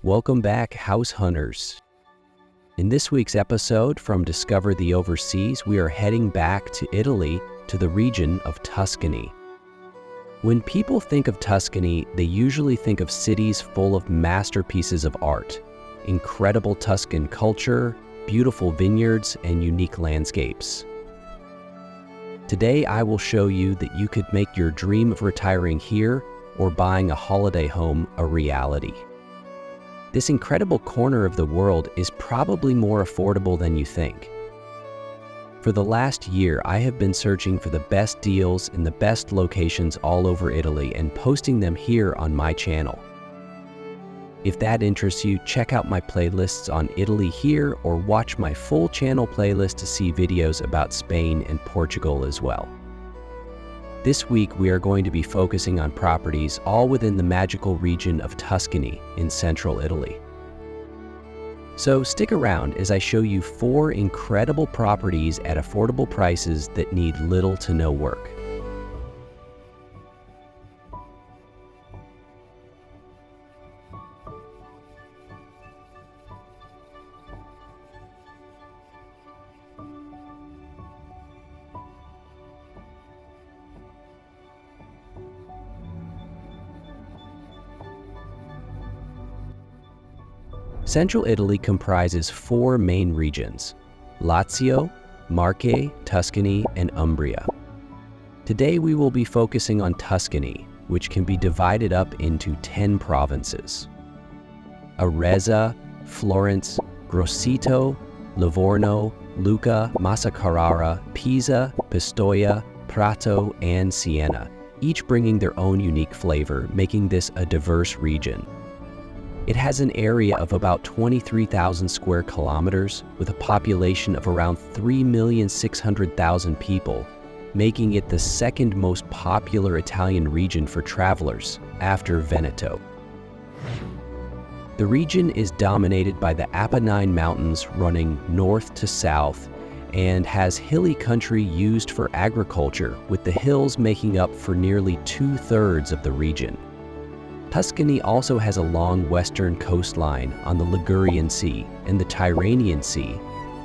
Welcome back, house hunters. In this week's episode from Discover the Overseas, we are heading back to Italy to the region of Tuscany. When people think of Tuscany, they usually think of cities full of masterpieces of art, incredible Tuscan culture, beautiful vineyards, and unique landscapes. Today, I will show you that you could make your dream of retiring here or buying a holiday home a reality. This incredible corner of the world is probably more affordable than you think. For the last year, I have been searching for the best deals in the best locations all over Italy and posting them here on my channel. If that interests you, check out my playlists on Italy here or watch my full channel playlist to see videos about Spain and Portugal as well. This week, we are going to be focusing on properties all within the magical region of Tuscany in central Italy. So stick around as I show you 4 incredible properties at affordable prices that need little to no work. Central Italy comprises 4 main regions: Lazio, Marche, Tuscany, and Umbria. Today we will be focusing on Tuscany, which can be divided up into 10 provinces: Arezzo, Florence, Grosseto, Livorno, Lucca, Massa Carrara, Pisa, Pistoia, Prato, and Siena, each bringing their own unique flavor, making this a diverse region. It has an area of about 23,000 square kilometers with a population of around 3,600,000 people, making it the second most popular Italian region for travelers after Veneto. The region is dominated by the Apennine Mountains running north to south and has hilly country used for agriculture, with the hills making up for nearly 2/3 of the region. Tuscany also has a long western coastline on the Ligurian Sea and the Tyrrhenian Sea,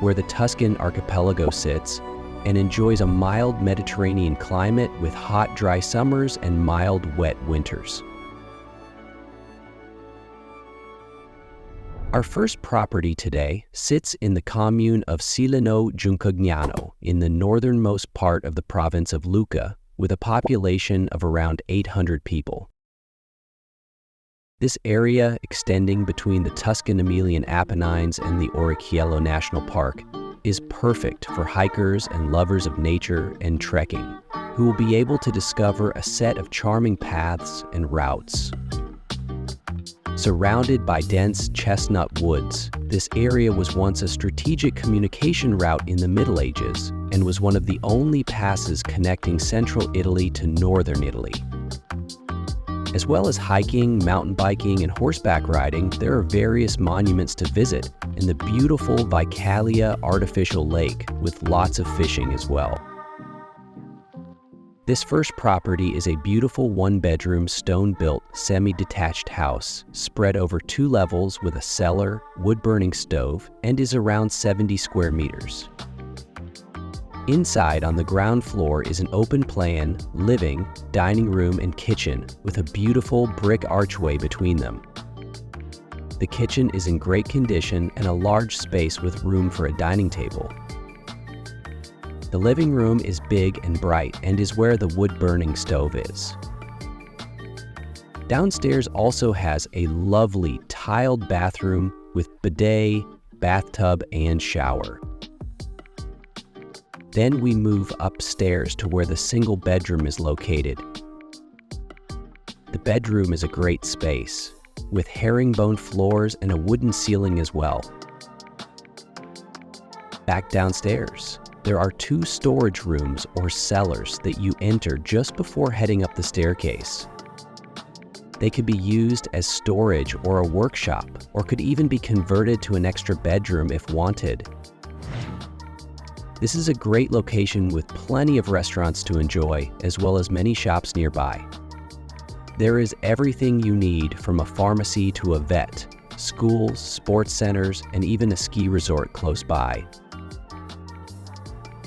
where the Tuscan archipelago sits, and enjoys a mild Mediterranean climate with hot, dry summers and mild, wet winters. Our first property today sits in the commune of Sillano Giuncugnano in the northernmost part of the province of Lucca, with a population of around 800 people. This area, extending between the Tuscan-Emilian Apennines and the Oriciello National Park, is perfect for hikers and lovers of nature and trekking, who will be able to discover a set of charming paths and routes. Surrounded by dense chestnut woods, this area was once a strategic communication route in the Middle Ages and was one of the only passes connecting central Italy to northern Italy. As well as hiking, mountain biking, and horseback riding, there are various monuments to visit in the beautiful Vicalia artificial lake with lots of fishing as well. This first property is a beautiful 1-bedroom stone-built semi-detached house spread over 2 levels with a cellar, wood-burning stove, and is around 70 square meters. Inside, on the ground floor, is an open-plan living, dining room, and kitchen with a beautiful brick archway between them. The kitchen is in great condition and a large space with room for a dining table. The living room is big and bright and is where the wood-burning stove is. Downstairs also has a lovely tiled bathroom with bidet, bathtub, and shower. Then we move upstairs to where the single bedroom is located. The bedroom is a great space, with herringbone floors and a wooden ceiling as well. Back downstairs, there are 2 storage rooms or cellars that you enter just before heading up the staircase. They could be used as storage or a workshop, or could even be converted to an extra bedroom if wanted. This is a great location with plenty of restaurants to enjoy, as well as many shops nearby. There is everything you need, from a pharmacy to a vet, schools, sports centers, and even a ski resort close by.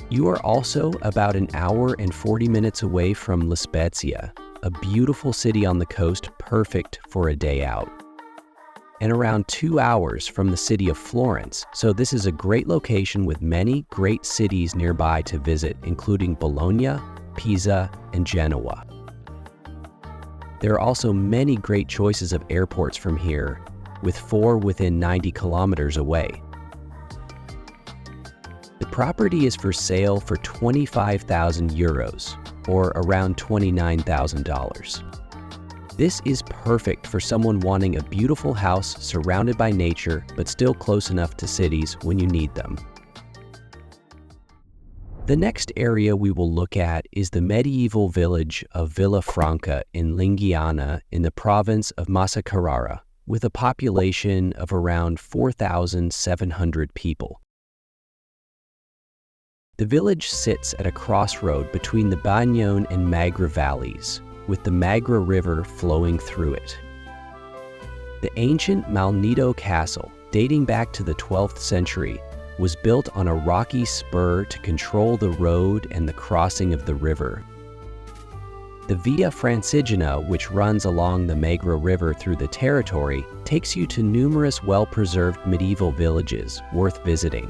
You are also about an hour and 40 minutes away from La Spezia, a beautiful city on the coast perfect for a day out, and around 2 hours from the city of Florence, so this is a great location with many great cities nearby to visit, including Bologna, Pisa, and Genoa. There are also many great choices of airports from here, with 4 within 90 kilometers away. The property is for sale for 25,000 euros, or around $29,000. This is perfect for someone wanting a beautiful house surrounded by nature, but still close enough to cities when you need them. The next area we will look at is the medieval village of Villafranca in Linghiana in the province of Massa Carrara, with a population of around 4,700 people. The village sits at a crossroad between the Bagnone and Magra valleys, with the Magra River flowing through it. The ancient Malnido Castle, dating back to the 12th century, was built on a rocky spur to control the road and the crossing of the river. The Via Francigena, which runs along the Magra River through the territory, takes you to numerous well-preserved medieval villages worth visiting.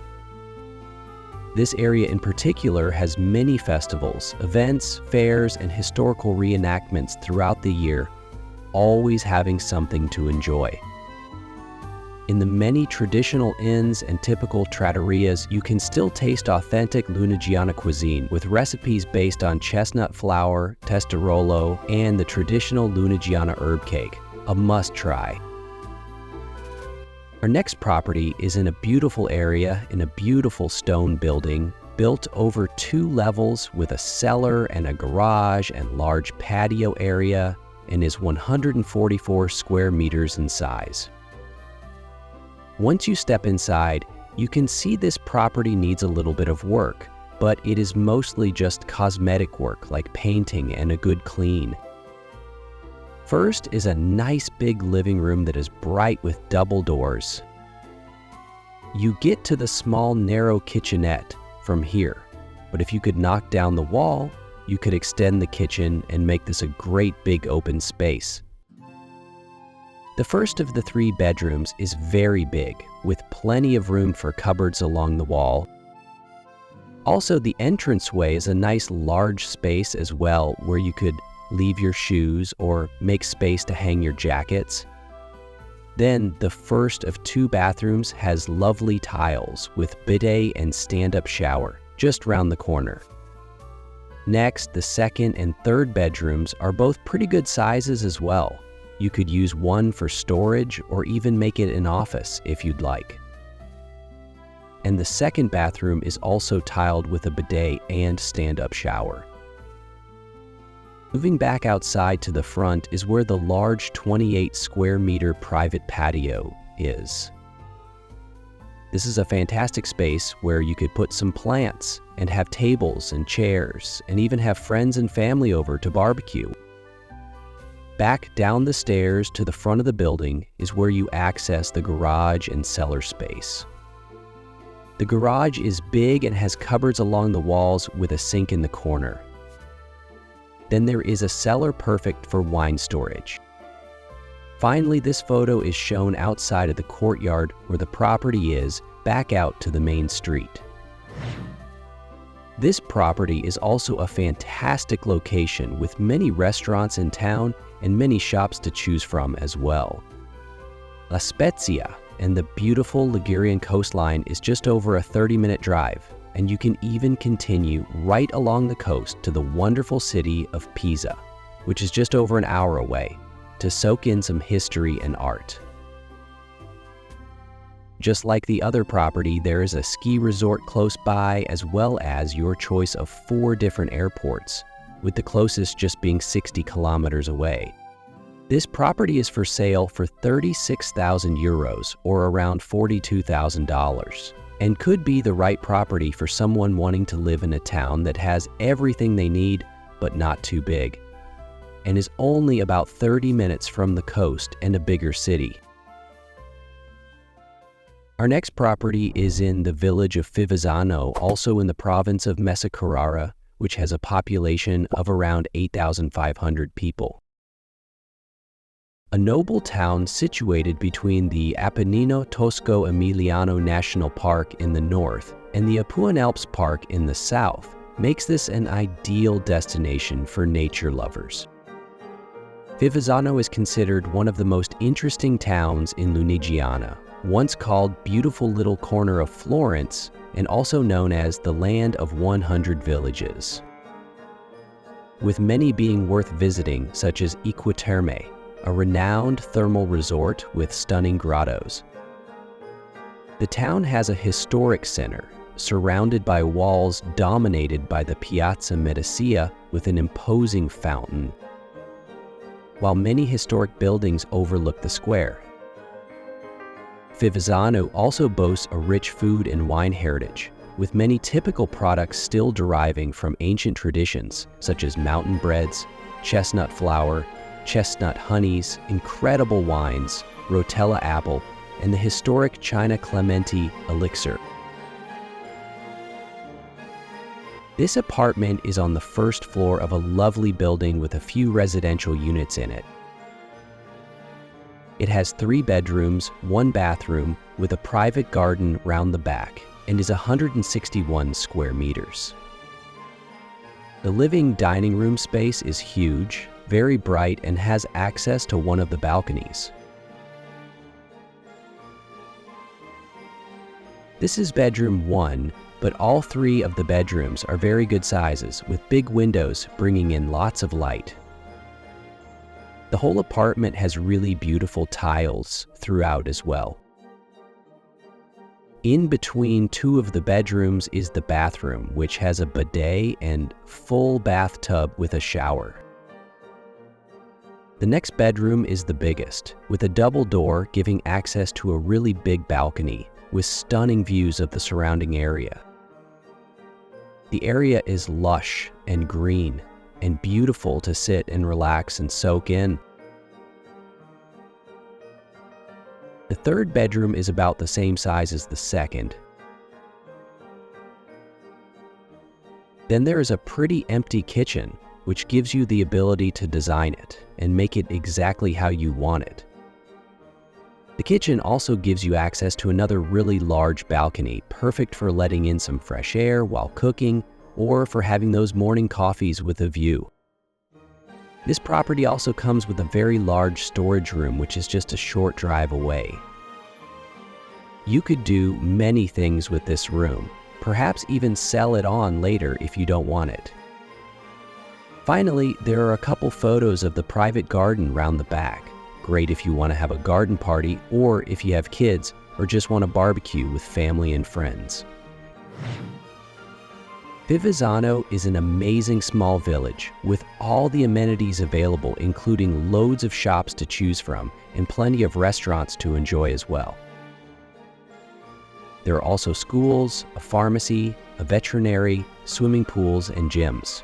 This area in particular has many festivals, events, fairs, and historical reenactments throughout the year, always having something to enjoy. In the many traditional inns and typical trattorias, you can still taste authentic Lunigiana cuisine with recipes based on chestnut flour, testarolo, and the traditional Lunigiana herb cake, a must-try. Our next property is in a beautiful area in a beautiful stone building built over 2 levels with a cellar and a garage and large patio area, and is 144 square meters in size. Once you step inside, you can see this property needs a little bit of work, but it is mostly just cosmetic work like painting and a good clean. First is a nice big living room that is bright with double doors. You get to the small narrow kitchenette from here, but if you could knock down the wall, you could extend the kitchen and make this a great big open space. The first of the 3 bedrooms is very big, with plenty of room for cupboards along the wall. Also, the entranceway is a nice large space as well, where you could leave your shoes or make space to hang your jackets. Then the first of 2 bathrooms has lovely tiles with bidet and stand-up shower just round the corner. Next, the second and third bedrooms are both pretty good sizes as well. You could use one for storage or even make it an office if you'd like. And the second bathroom is also tiled with a bidet and stand-up shower. Moving back outside to the front is where the large 28 square meter private patio is. This is a fantastic space where you could put some plants and have tables and chairs and even have friends and family over to barbecue. Back down the stairs to the front of the building is where you access the garage and cellar space. The garage is big and has cupboards along the walls with a sink in the corner. Then there is a cellar perfect for wine storage. Finally, this photo is shown outside of the courtyard where the property is, back out to the main street. This property is also a fantastic location with many restaurants in town and many shops to choose from as well. La Spezia and the beautiful Ligurian coastline is just over a 30-minute drive, and you can even continue right along the coast to the wonderful city of Pisa, which is just over an hour away, to soak in some history and art. Just like the other property, there is a ski resort close by, as well as your choice of 4 different airports, with the closest just being 60 kilometers away. This property is for sale for 36,000 euros, or around $42,000, and could be the right property for someone wanting to live in a town that has everything they need, but not too big, and is only about 30 minutes from the coast and a bigger city. Our next property is in the village of Fivizzano, also in the province of Massa Carrara, which has a population of around 8,500 people. A noble town situated between the Appennino Tosco-Emiliano National Park in the north and the Apuan Alps Park in the south makes this an ideal destination for nature lovers. Fivizzano is considered one of the most interesting towns in Lunigiana, once called Beautiful Little Corner of Florence and also known as the Land of 100 Villages. With many being worth visiting, such as Equiterme, a renowned thermal resort with stunning grottos. The town has a historic center, surrounded by walls dominated by the Piazza Medicia with an imposing fountain, while many historic buildings overlook the square. Fivizzano also boasts a rich food and wine heritage, with many typical products still deriving from ancient traditions, such as mountain breads, chestnut flour, chestnut honeys, incredible wines, Rotella apple, and the historic China Clementi elixir. This apartment is on the first floor of a lovely building with a few residential units in it. It has 3 bedrooms, 1 bathroom, with a private garden round the back, and is 161 square meters. The living dining room space is huge, very bright, and has access to one of the balconies. This is bedroom 1, but all 3 of the bedrooms are very good sizes, with big windows bringing in lots of light. The whole apartment has really beautiful tiles throughout as well. In between 2 of the bedrooms is the bathroom, which has a bidet and full bathtub with a shower. The next bedroom is the biggest, with a double door giving access to a really big balcony with stunning views of the surrounding area. The area is lush and green and beautiful to sit and relax and soak in. The third bedroom is about the same size as the second. Then there is a pretty empty kitchen, which gives you the ability to design it and make it exactly how you want it. The kitchen also gives you access to another really large balcony, perfect for letting in some fresh air while cooking or for having those morning coffees with a view. This property also comes with a very large storage room, which is just a short drive away. You could do many things with this room, perhaps even sell it on later if you don't want it. Finally, there are a couple photos of the private garden round the back. Great if you want to have a garden party or if you have kids or just want to barbecue with family and friends. Fivizzano is an amazing small village with all the amenities available, including loads of shops to choose from and plenty of restaurants to enjoy as well. There are also schools, a pharmacy, a veterinary, swimming pools, and gyms.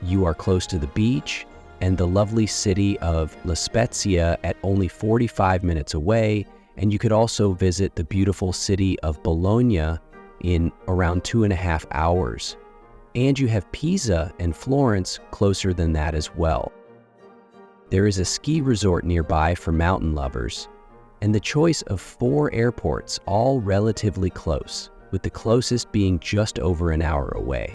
You are close to the beach and the lovely city of La Spezia at only 45 minutes away, and you could also visit the beautiful city of Bologna in around 2.5 hours. And you have Pisa and Florence closer than that as well. There is a ski resort nearby for mountain lovers, and the choice of 4 airports, all relatively close, with the closest being just over an hour away.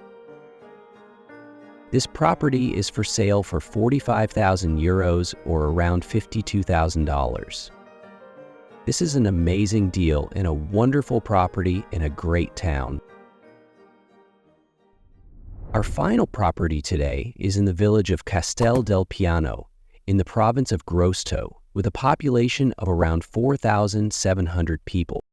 This property is for sale for 45,000 euros or around $52,000. This is an amazing deal and a wonderful property in a great town. Our final property today is in the village of Castel del Piano in the province of Grosto, with a population of around 4,700 people.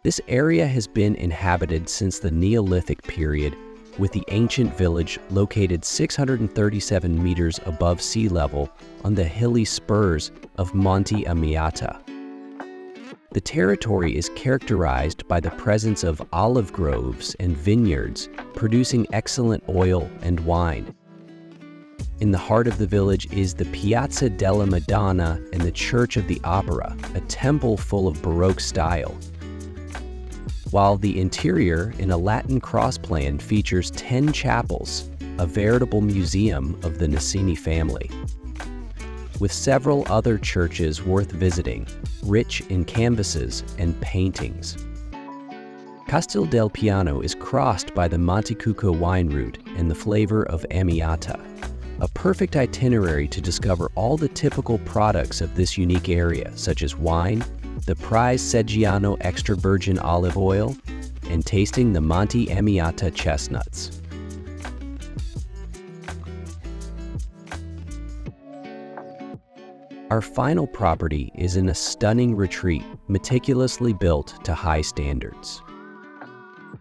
This area has been inhabited since the Neolithic period, with the ancient village located 637 meters above sea level on the hilly spurs of Monte Amiata. The territory is characterized by the presence of olive groves and vineyards producing excellent oil and wine. In the heart of the village is the Piazza della Madonna and the Church of the Opera, a temple full of Baroque style. While the interior, in a Latin cross plan, features 10 chapels, a veritable museum of the Nicini family. With several other churches worth visiting, rich in canvases and paintings. Castel del Piano is crossed by the Montecucco wine route and the flavor of Amiata, a perfect itinerary to discover all the typical products of this unique area, such as wine, the prized Seggiano extra virgin olive oil, and tasting the Monte Amiata chestnuts. Our final property is in a stunning retreat, meticulously built to high standards.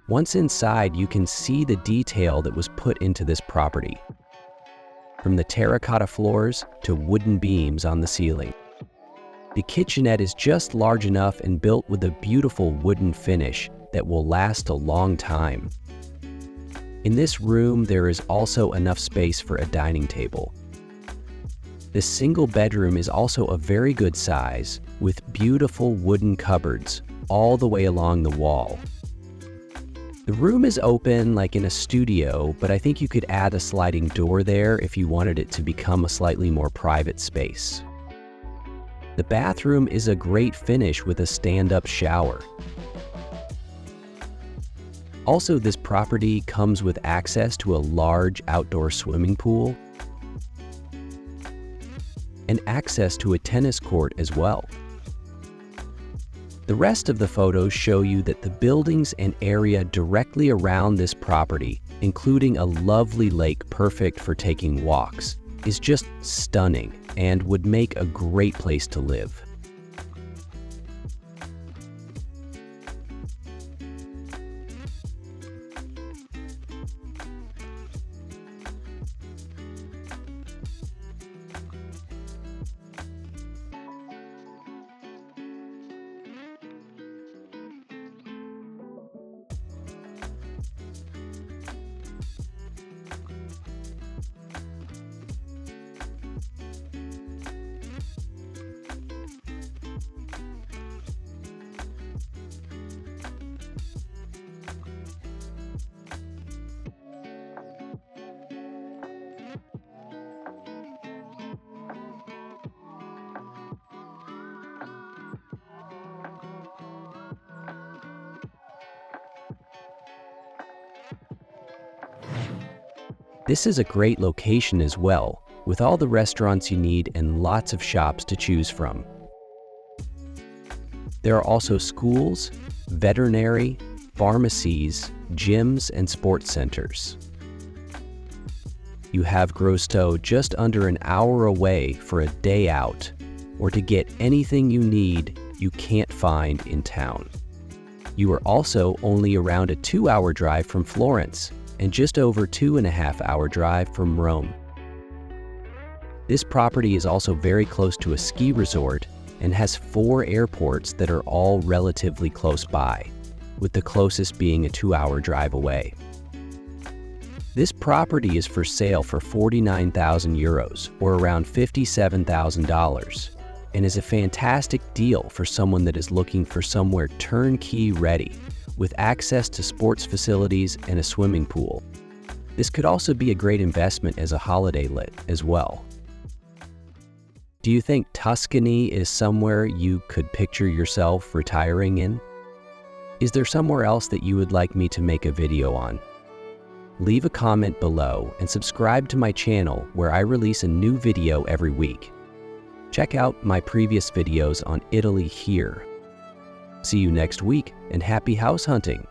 Once inside, you can see the detail that was put into this property, from the terracotta floors to wooden beams on the ceiling. The kitchenette is just large enough and built with a beautiful wooden finish that will last a long time. In this room, there is also enough space for a dining table. This single bedroom is also a very good size, with beautiful wooden cupboards all the way along the wall. The room is open like in a studio, but I think you could add a sliding door there if you wanted it to become a slightly more private space. The bathroom is a great finish with a stand-up shower. Also, this property comes with access to a large outdoor swimming pool and access to a tennis court as well. The rest of the photos show you that the buildings and area directly around this property, including a lovely lake perfect for taking walks, is just stunning and would make a great place to live. This is a great location as well, with all the restaurants you need and lots of shops to choose from. There are also schools, veterinary, pharmacies, gyms, and sports centers. You have Grosto just under an hour away for a day out, or to get anything you need you can't find in town. You are also only around a 2-hour drive from Florence, and just over 2.5-hour drive from Rome. This property is also very close to a ski resort and has 4 airports that are all relatively close by, with the closest being a 2-hour drive away. This property is for sale for 49,000 euros, or around $57,000, and is a fantastic deal for someone that is looking for somewhere turnkey ready, with access to sports facilities and a swimming pool. This could also be a great investment as a holiday let as well. Do you think Tuscany is somewhere you could picture yourself retiring in? Is there somewhere else that you would like me to make a video on? Leave a comment below and subscribe to my channel where I release a new video every week. Check out my previous videos on Italy here. See you next week, and happy house hunting!